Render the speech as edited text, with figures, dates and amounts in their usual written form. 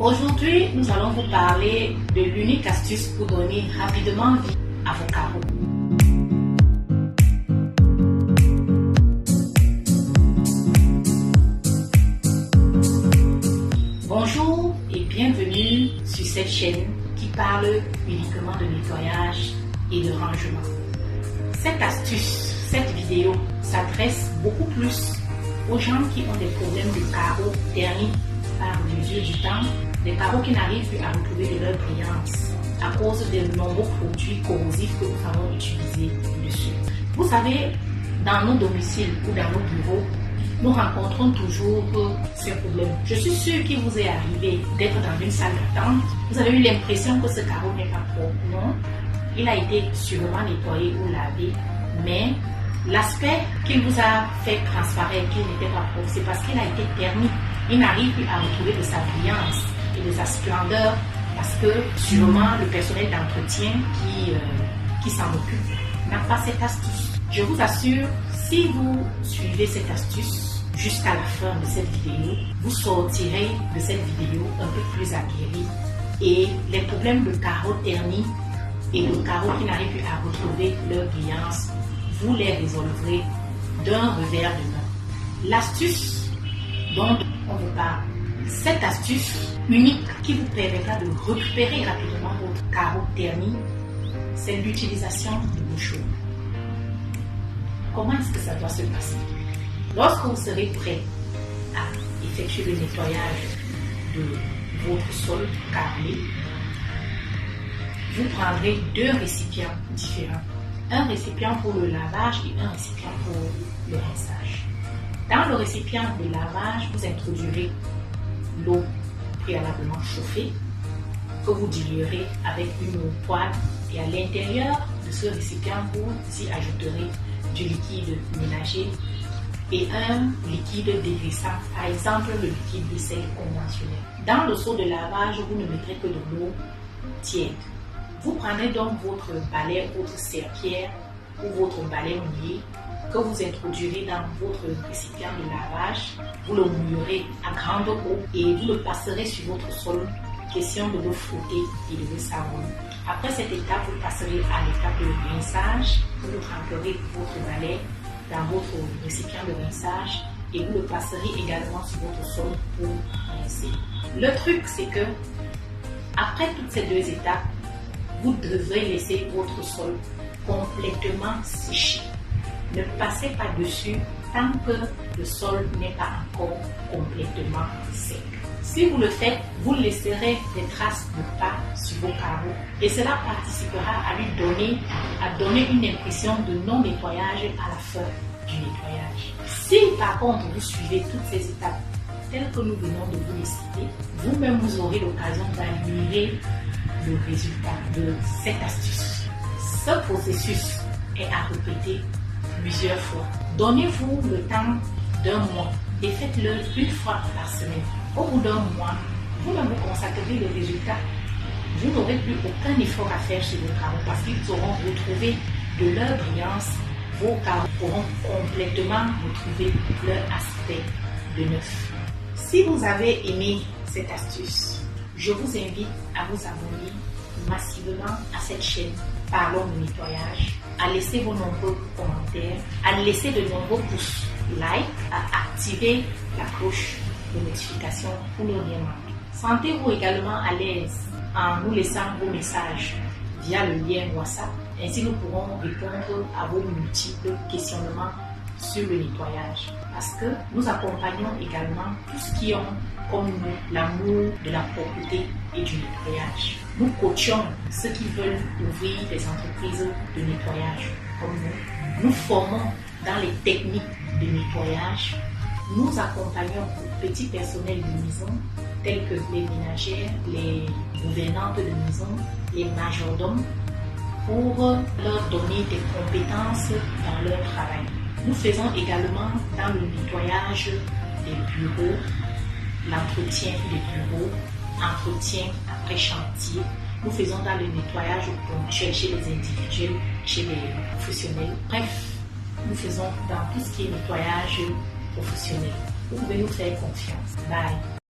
Aujourd'hui, nous allons vous parler de l'unique astuce pour donner rapidement vie à vos carreaux. Bonjour et bienvenue sur cette chaîne qui parle uniquement de nettoyage et de rangement. Cette astuce, cette vidéo s'adresse beaucoup plus aux gens qui ont des problèmes de carreaux ternis par mesure du temps, des carreaux qui n'arrivent plus à retrouver de leur brillance à cause des nombreux produits corrosifs que nous avons utilisés dessus. Vous savez, dans nos domiciles ou dans nos bureaux, nous rencontrons toujours ces problèmes. Je suis sûre qu'il vous est arrivé d'être dans une salle d'attente. Vous avez eu l'impression que ce carreau n'est pas propre. Non, il a été sûrement nettoyé ou lavé, mais l'aspect qu'il vous a fait transparaître qu'il n'était pas propre, c'est parce qu'il a été terni. Il n'arrive plus à retrouver de sa brillance et de sa splendeur parce que sûrement le personnel d'entretien qui s'en occupe n'a pas cette astuce. Je vous assure, si vous suivez cette astuce jusqu'à la fin de cette vidéo, vous sortirez de cette vidéo un peu plus aguerri et les problèmes de carreaux ternis et de carreaux qui n'arrivent plus à retrouver leur brillance, vous les résolverez d'un revers de main. L'astuce dont on vous parle, cette astuce unique qui vous permettra de récupérer rapidement votre carreau terni, c'est l'utilisation de bouchons. Comment est-ce que ça doit se passer? Lorsque vous serez prêt à effectuer le nettoyage de votre sol carrelé, vous prendrez deux récipients différents. Un récipient pour le lavage et un récipient pour le rinçage. Dans le récipient de lavage, vous introduirez l'eau préalablement chauffée que vous diluerez avec une eau poêle et à l'intérieur de ce récipient, vous y ajouterez du liquide ménager et un liquide dégraissant, par exemple le liquide de sel conventionnel. Dans le seau de lavage, vous ne mettrez que de l'eau tiède. Vous prendrez donc votre balai, votre serpillière ou votre balai mouillé que vous introduirez dans votre récipient de lavage. Vous le mouillerez à grande eau et vous le passerez sur votre sol. Question de le frotter et de le savonner. Après cette étape, vous passerez à l'étape de rinçage. Vous tremperez votre balai dans votre récipient de rinçage et vous le passerez également sur votre sol pour rincer. Le truc, c'est que après toutes ces deux étapes, vous devrez laisser votre sol complètement sécher. Ne passez pas dessus tant que le sol n'est pas encore complètement sec. Si vous le faites, vous laisserez des traces de pas sur vos carreaux et cela participera à donner une impression de non-nettoyage à la fin du nettoyage. Si par contre vous suivez toutes ces étapes telles que nous venons de vous les citer, vous-même vous aurez l'occasion d'admirer le résultat de cette astuce. Ce processus est à répéter plusieurs fois. Donnez-vous le temps d'un mois et faites-le une fois par semaine. Au bout d'un mois, vous-même vous consacrerez le résultat. Vous n'aurez plus aucun effort à faire sur vos carreaux parce qu'ils auront retrouvé de leur brillance. Vos carreaux pourront complètement retrouver leur aspect de neuf. Si vous avez aimé cette astuce, je vous invite à vous abonner massivement à cette chaîne Parlons de nettoyage, à laisser vos nombreux commentaires, à laisser de nombreux pouces like, à activer la cloche de notification pour ne rien manquer. Sentez-vous également à l'aise en nous laissant vos messages via le lien WhatsApp. Ainsi, nous pourrons répondre à vos multiples questionnements sur le nettoyage. Parce que nous accompagnons également tous qui ont comme nous l'amour de la propreté et du nettoyage. Nous coachons ceux qui veulent ouvrir des entreprises de nettoyage comme nous. Nous formons dans les techniques de nettoyage. Nous accompagnons les petits personnels de maison tels que les ménagères, les gouvernantes de maison, les majordomes pour leur donner des compétences dans leur travail. Nous faisons également dans le nettoyage des bureaux, l'entretien des bureaux, entretien après chantier. Nous faisons dans le nettoyage ponctuel chez les individuels, chez les professionnels. Bref, nous faisons dans tout ce qui est nettoyage professionnel. Vous pouvez nous faire confiance. Bye.